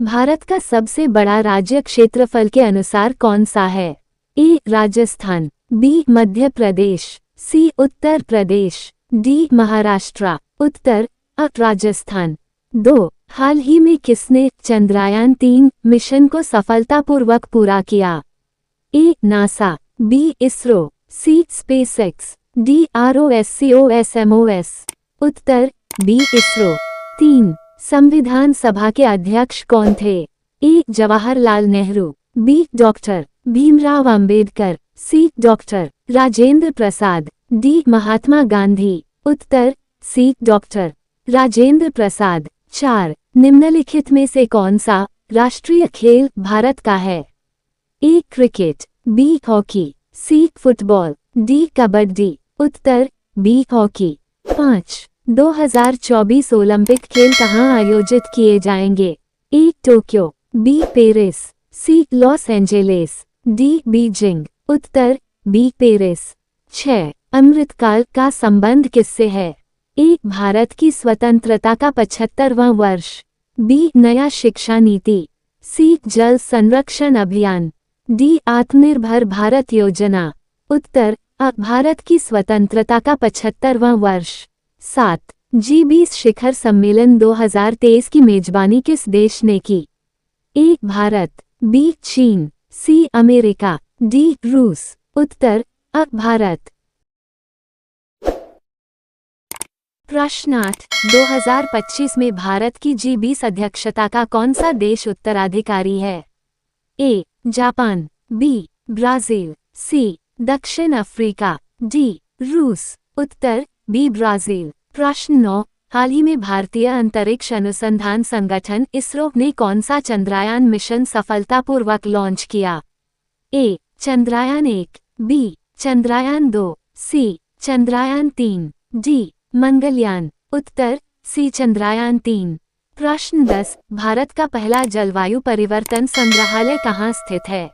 भारत का सबसे बड़ा राज्य क्षेत्रफल के अनुसार कौन सा है? A. Rajasthan, B. Madhya Pradesh, C. Uttar Pradesh, D. Maharashtra. उत्तर अ. राजस्थान। 2. हाल ही में किसने चंद्रयान-3 मिशन को सफलतापूर्वक पूरा किया? A. NASA, B. ISRO, C. SpaceX, D. Roscosmos. उत्तर बी. इसरो। 3. संविधान सभा के अध्यक्ष कौन थे? A. Jawaharlal Nehru, B. Doctor Bhimrao Ambedkar, C. Doctor Rajendra Prasad, D. Mahatma Gandhi. उत्तर सी. डॉक्टर राजेंद्र प्रसाद। 4. निम्नलिखित में से कौन सा राष्ट्रीय खेल भारत का है? A. Cricket, B. Hockey, C. Football, D. Kabaddi. उत्तर बी. हॉकी। 5. 2024 ओलंपिक खेल कहाँ आयोजित किए जाएंगे? A. Tokyo, B. Paris, C. Los Angeles, D. Beijing. उत्तर बी. पेरिस। 6. अमृतकाल का संबंध किससे है? ए. भारत की स्वतंत्रता का 75वां वर्ष, बी. नया शिक्षा नीति, सी. जल संरक्षण अभियान, डी. आत्मनिर्भर भारत योजना। उत्तर अ. भारत की स्वतंत्रता का 75वां वर्ष। 7. जी20 शिखर सम्मेलन 2023 की मेजबानी किस देश ने की? ए. भारत, बी. चीन, सी. America, D. रूस। उत्तर अ. भारत। प्रश्न 8. 2025 में भारत की जी20 अध्यक्षता का कौन सा देश उत्तराधिकारी है? A. Japan, B. Brazil, C. दक्षिण अफ्रीका, डी. रूस। उत्तर बी. ब्राजील। प्रश्न 9. हाल ही में भारतीय अंतरिक्ष अनुसंधान संगठन इसरो ने कौन सा चंद्रयान मिशन सफलतापूर्वक लॉन्च किया? ए. चंद्रयान-1, बी. चंद्रयान-2, सी. चंद्रयान-3, डी. मंगलयान। उत्तर सी. चंद्रयान-3। प्रश्न 10. भारत का पहला जलवायु परिवर्तन संग्रहालय कहाँ स्थित है?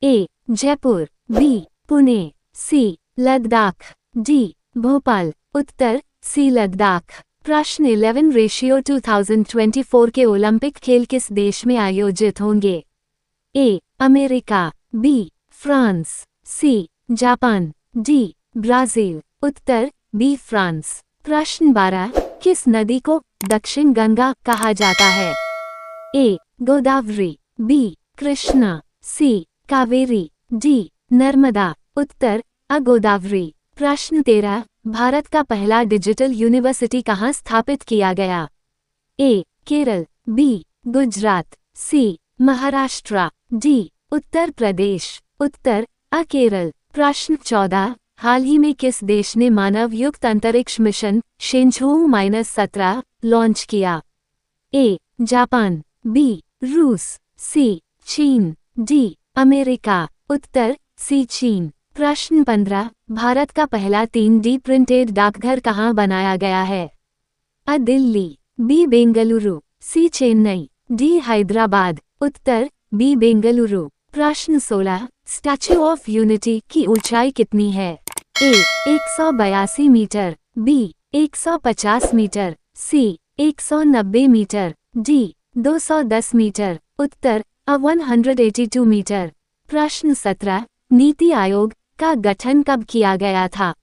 A. Jaipur, B. Pune, C. Ladakh, D. Bhopal. उत्तर सी. लद्दाख। प्रश्न 11. रेशियो 2024 के ओलंपिक खेल किस देश में आयोजित होंगे? A. America, B. France, C. Japan, D. Brazil. उत्तर बी. फ्रांस। प्रश्न 12. किस नदी को दक्षिण गंगा कहा जाता है? ए. गोदावरी, बी. कृष्णा, सी. कावेरी, डी. नर्मदा। उत्तर अ. गोदावरी। प्रश्न 13. भारत का पहला डिजिटल यूनिवर्सिटी कहाँ स्थापित किया गया? ए. केरल, बी. गुजरात, सी. महाराष्ट्र, डी. उत्तर प्रदेश। उत्तर अ. केरल। प्रश्न 14. हाल ही में किस देश ने मानव युक्त अंतरिक्ष मिशन शिंझोऊ-17 लॉन्च किया? ए. Japan, B. रूस, सी. चीन, डी. अमेरिका। उत्तर सी. चीन। प्रश्न 15. भारत का पहला 3D प्रिंटेड डाकघर कहाँ बनाया गया है? अ. दिल्ली, बी. बेंगलुरु, सी. चेन्नई, डी. हैदराबाद। उत्तर बी. बेंगलुरु। प्रश्न 16. स्टैच्यू ऑफ यूनिटी की ऊंचाई कितनी है? ए. 182 मीटर, बी. 150 मीटर, सी. 190 मीटर, डी. 210 मीटर। उत्तर अ. 182 मीटर। प्रश्न 17. नीति आयोग का गठन कब किया गया था?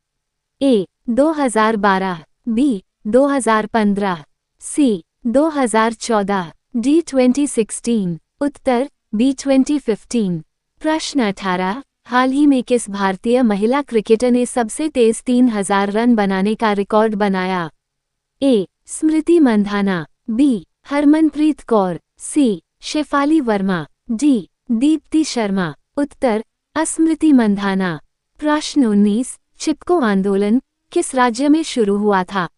ए. 2012, बी. 2015, सी. 2014, डी. 2016। उत्तर बी. 2015। प्रश्न 18. हाल ही में किस भारतीय महिला क्रिकेटर ने सबसे तेज 3000 रन बनाने का रिकॉर्ड बनाया? ए. स्मृति मंधाना, बी. हरमनप्रीत कौर, सी. शेफाली वर्मा, डी. दीप्ति शर्मा। उत्तर स्मृति मंधाना। प्रश्न 19. चिपको आंदोलन किस राज्य में शुरू हुआ था?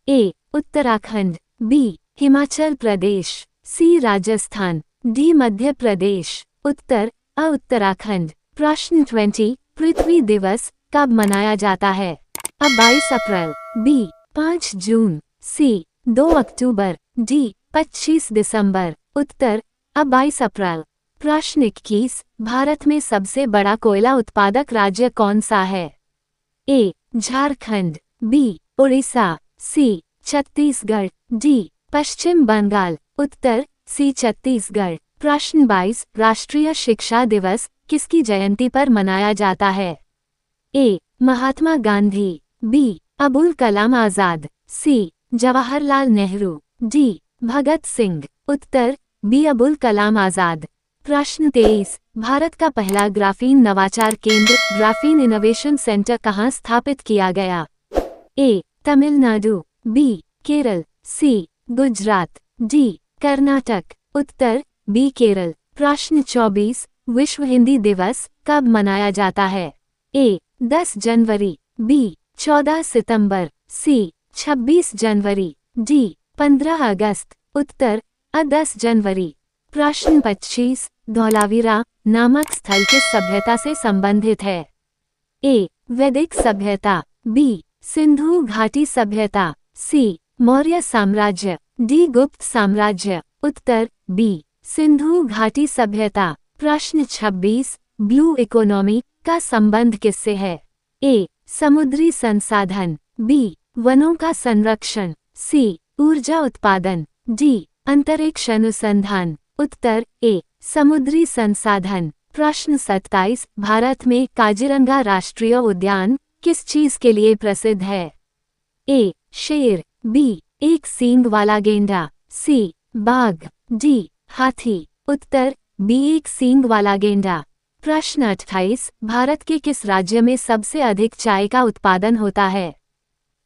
ए. उत्तराखंड, बी. हिमाचल प्रदेश, सी. राजस्थान, डी. मध्य प्रदेश। उत्तर अ. उत्तराखंड। प्रश्न 20. पृथ्वी दिवस कब मनाया जाता है? अ. 22 अप्रैल, बी. 5 जून, सी. 2 अक्टूबर, डी. 25 दिसंबर। उत्तर अ. 22 अप्रैल। प्रश्न 21. भारत में सबसे बड़ा कोयला उत्पादक राज्य कौन सा है? ए. झारखंड, बी. उड़ीसा, सी. छत्तीसगढ़, डी. पश्चिम बंगाल। उत्तर सी छत्तीसगढ़। प्रश्न 22, राष्ट्रीय शिक्षा दिवस किसकी जयंती पर मनाया जाता है? ए. महात्मा गांधी, बी. अबुल कलाम आजाद, सी. जवाहरलाल नेहरू, डी. भगत सिंह। उत्तर बी. अबुल कलाम आजाद। प्रश्न 23, भारत का पहला ग्राफीन नवाचार केंद्र ग्राफीन इनोवेशन सेंटर कहाँ स्थापित किया गया? ए. तमिलनाडु, बी. केरल, सी. गुजरात, डी. कर्नाटक। उत्तर बी. केरल। प्रश्न 24, विश्व हिंदी दिवस कब मनाया जाता है? ए. 10 जनवरी, बी. 14 सितंबर, सी. 26 जनवरी, डी. 15 अगस्त। उत्तर अ 10 जनवरी। प्रश्न 25, धौलावीरा नामक स्थल किस सभ्यता से संबंधित है? ए. वैदिक सभ्यता, बी. सिंधु घाटी सभ्यता, सी. मौर्य साम्राज्य, डी. गुप्त साम्राज्य। उत्तर बी. सिंधु घाटी सभ्यता। प्रश्न 26, ब्लू इकोनॉमी का संबंध किससे है? ए. समुद्री संसाधन, बी. वनों का संरक्षण, सी. ऊर्जा उत्पादन, डी. अंतरिक्ष अनुसंधान। उत्तर ए. समुद्री संसाधन। प्रश्न 27, भारत में काजीरंगा राष्ट्रीय उद्यान किस चीज के लिए प्रसिद्ध है? ए. शेर, बी. एक सींग वाला गेंडा, सी. बाघ, डी. हाथी। उत्तर बी. एक सींग वाला गेंडा। प्रश्न 28, भारत के किस राज्य में सबसे अधिक चाय का उत्पादन होता है?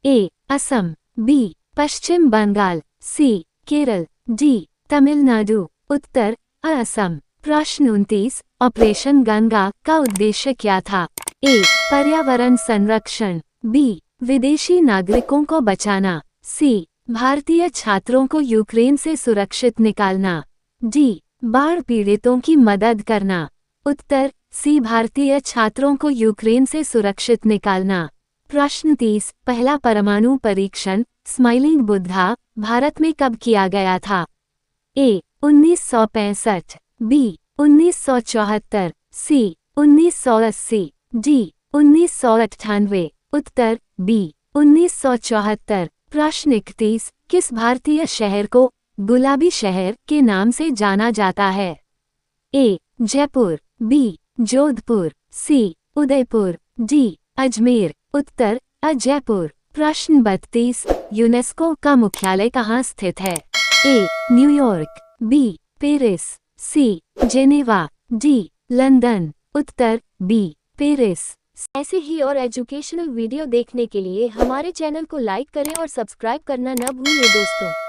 ए. असम, बी. पश्चिम बंगाल, सी. केरल, डी. तमिलनाडु। उत्तर असम। प्रश्न 29, ऑपरेशन गंगा का उद्देश्य क्या था? ए. पर्यावरण संरक्षण, बी. विदेशी नागरिकों को बचाना, सी. भारतीय छात्रों को यूक्रेन से सुरक्षित निकालना, डी. बाढ़ पीड़ितों की मदद करना। उत्तर सी. भारतीय छात्रों को यूक्रेन से सुरक्षित निकालना। प्रश्न 30, पहला परमाणु परीक्षण स्माइलिंग बुद्धा भारत में कब किया गया था? ए. 1965, बी. 1974, सी. 1980, डी. 1998। उत्तर बी. 1974। प्रश्न 31, किस भारतीय शहर को गुलाबी शहर के नाम से जाना जाता है? A. Jaipur, B. Jodhpur, C. Udaipur, D. Ajmer. उत्तर जयपुर। प्रश्न 32, यूनेस्को का मुख्यालय कहाँ स्थित है? A. New York, B. Paris, C. Geneva, D. London. उत्तर बी. पेरिस। ऐसे ही और एजुकेशनल वीडियो देखने के लिए हमारे चैनल को लाइक करें और सब्सक्राइब करना न भूलें दोस्तों।